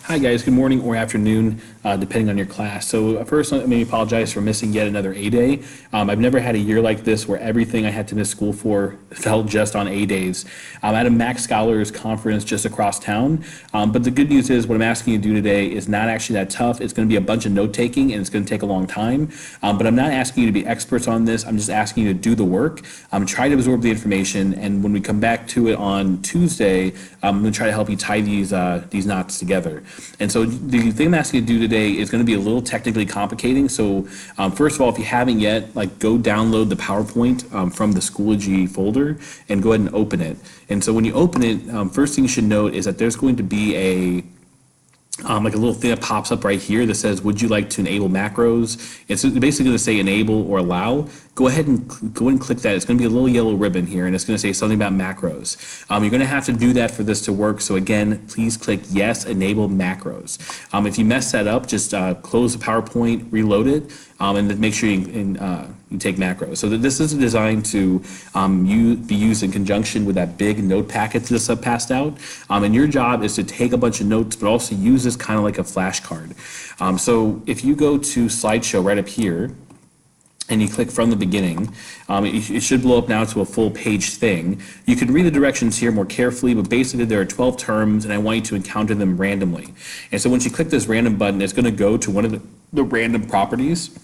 Hi guys, good morning or afternoon, depending on your class. So first, let me apologize for missing yet another A day. I've never had a year like this where everything I had to miss school for fell just on A days. I'm at a Mac Scholars conference just across town, but the good news is what I'm asking you to do today is not actually that tough. It's going to be a bunch of note taking and it's going to take a long time, but I'm not asking you to be experts on this. I'm just asking you to do the work, try to absorb the information, and when we come back to it on Tuesday, I'm going to try to help you tie these knots together. And so the thing I'm asking you to do today is going to be a little technically complicating. So first of all, if you haven't yet, go download the PowerPoint from the Schoology folder and go ahead and open it. And so when you open it, first thing you should note is that there's going to be a little thing that pops up right here that says, would you like to enable macros? It's basically going to say enable or allow. Go ahead and click that. It's going to be a little yellow ribbon here, and it's going to say something about macros. You're going to have to do that for this to work. So again, please click yes, enable macros. If you mess that up, just close the PowerPoint, reload it, and then make sure you take macros. So this is designed to be used in conjunction with that big note packet that's passed out. And your job is to take a bunch of notes, but also use this kind of like a flashcard. So if you go to slideshow right up here, and you click from the beginning, it should blow up now to a full page thing. You can read the directions here more carefully, but basically there are 12 terms and I want you to encounter them randomly. And so once you click this random button, it's gonna go to one of the random properties.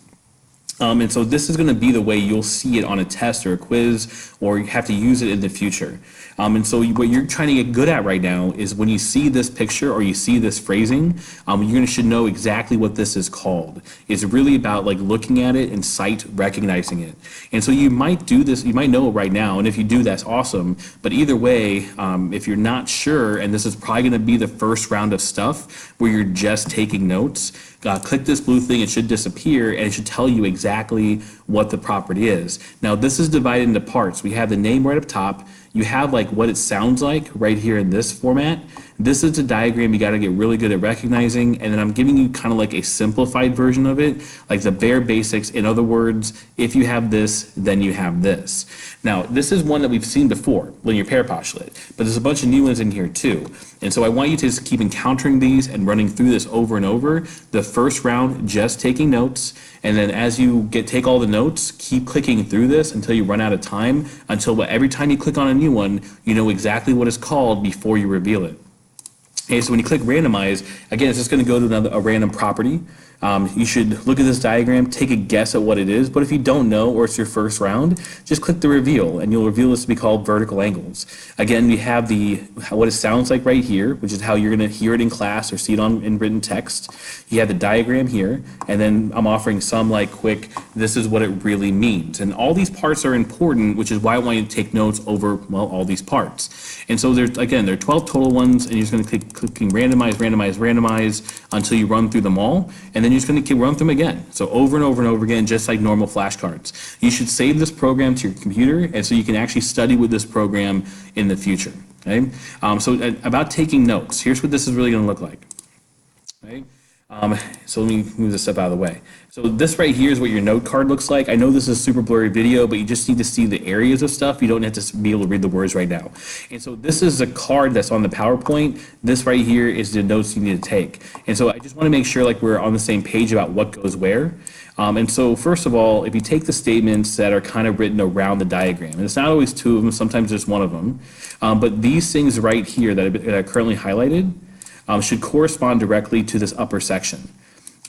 And so this is going to be the way you'll see it on a test or a quiz, or you have to use it in the future. And so what you're trying to get good at right now is when you see this picture or you see this phrasing, you should know exactly what this is called. It's really about looking at it and sight recognizing it. And so you might do this, you might know it right now, and if you do, that's awesome. But either way, if you're not sure, and this is probably going to be the first round of stuff where you're just taking notes, click this blue thing, it should disappear, and it should tell you exactly what the property is. Now this is divided into parts. We have the name right up top. You have what it sounds like right here in this format. This is a diagram you got to get really good at recognizing, and then I'm giving you kind of a simplified version of it, the bare basics. In other words, if you have this, then you have this. Now, this is one that we've seen before, linear pair postulate, but there's a bunch of new ones in here too. And so I want you to just keep encountering these and running through this over and over. The first round, just taking notes, and then as you take all the notes, keep clicking through this until you run out of time, until every time you click on a new one, you know exactly what it's called before you reveal it. Okay, so when you click randomize, again, it's just going to go to a random property. You should look at this diagram, take a guess at what it is, but if you don't know or it's your first round, just click the reveal and you'll reveal this to be called vertical angles. Again, we have what it sounds like right here, which is how you're going to hear it in class or see it in written text. You have the diagram here, and then I'm offering some quick, this is what it really means. And all these parts are important, which is why I want you to take notes over, all these parts. And so there are 12 total ones, and you're just going to keep clicking randomize, randomize, randomize until you run through them all, and then you're just going to keep run through them again. So over and over and over again, just like normal flashcards. You should save this program to your computer, and so you can actually study with this program in the future. Okay? So about taking notes, here's what this is really going to look like. Okay? So let me move this stuff out of the way. So this right here is what your note card looks like. I know this is a super blurry video, but you just need to see the areas of stuff. You don't have to be able to read the words right now. And so this is a card that's on the PowerPoint. This right here is the notes you need to take. And so I just want to make sure we're on the same page about what goes where. And so first of all, if you take the statements that are kind of written around the diagram, and it's not always two of them, sometimes just one of them, but these things right here that are currently highlighted, should correspond directly to this upper section.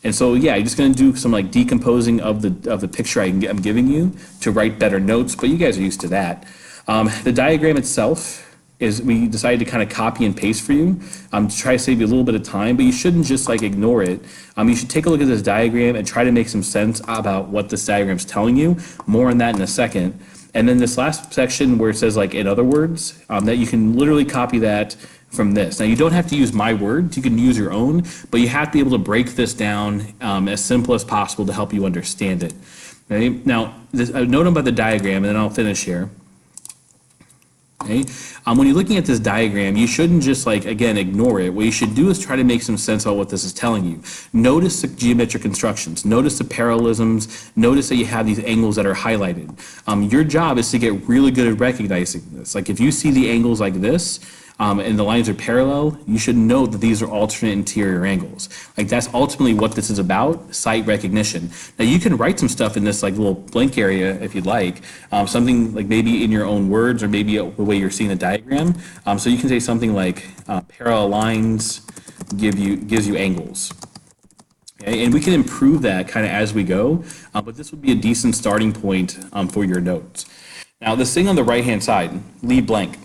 And so yeah, you're just going to do some decomposing of the picture I'm giving you to write better notes, but you guys are used to that. The diagram itself is, we decided to kind of copy and paste for you to try to save you a little bit of time, but you shouldn't just ignore it. You should take a look at this diagram and try to make some sense about what this diagram is telling you. More on that in a second. And then this last section where it says in other words, that you can literally copy that from this. Now you don't have to use my words, you can use your own, but you have to be able to break this down as simple as possible to help you understand it. Okay? Now, a note about the diagram, and then I'll finish here. Okay? When you're looking at this diagram, you shouldn't just again ignore it. What you should do is try to make some sense about what this is telling you. Notice the geometric constructions, notice the parallelisms, notice that you have these angles that are highlighted. Your job is to get really good at recognizing this. If you see the angles like this, and the lines are parallel, you should know that these are alternate interior angles. Like that's ultimately what this is about, sight recognition. Now you can write some stuff in this like little blank area if you'd like, something like maybe in your own words or maybe the way you're seeing the diagram. So you can say something like parallel lines gives you angles. Okay, and we can improve that kind of as we go, but this would be a decent starting point for your notes. Now this thing on the right-hand side, leave blank.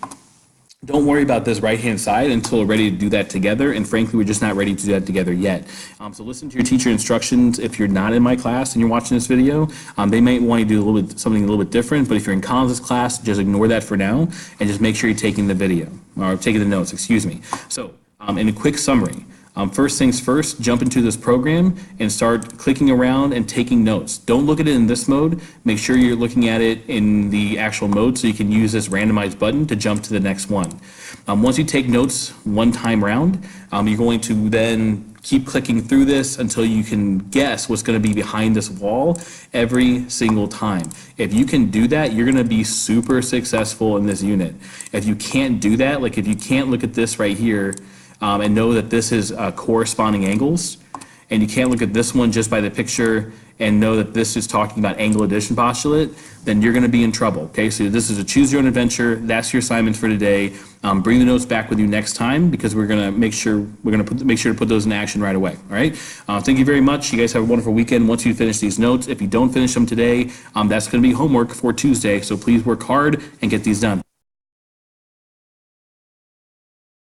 Don't worry about this right-hand side until we're ready to do that together, and frankly, we're just not ready to do that together yet. So listen to your teacher instructions. If you're not in my class and you're watching this video, they might want you to do something a little bit different, but if you're in Collins' class, just ignore that for now, and just make sure you're taking the video, or taking the notes, excuse me. So, in a quick summary, first things first, jump into this program and start clicking around and taking notes. Don't look at it in this mode. Make sure you're looking at it in the actual mode so you can use this randomized button to jump to the next one. Once you take notes one time round, you're going to then keep clicking through this until you can guess what's going to be behind this wall every single time. If you can do that, you're going to be super successful in this unit. If you can't do that, like if you can't look at this right here, and know that this is corresponding angles, and you can't look at this one just by the picture and know that this is talking about angle addition postulate, then you're going to be in trouble. Okay, so this is a choose your own adventure. That's your assignment for today. Bring the notes back with you next time because we're going to make sure to put those in action right away. All right. Thank you very much. You guys have a wonderful weekend. Once you finish these notes, if you don't finish them today, that's going to be homework for Tuesday. So please work hard and get these done.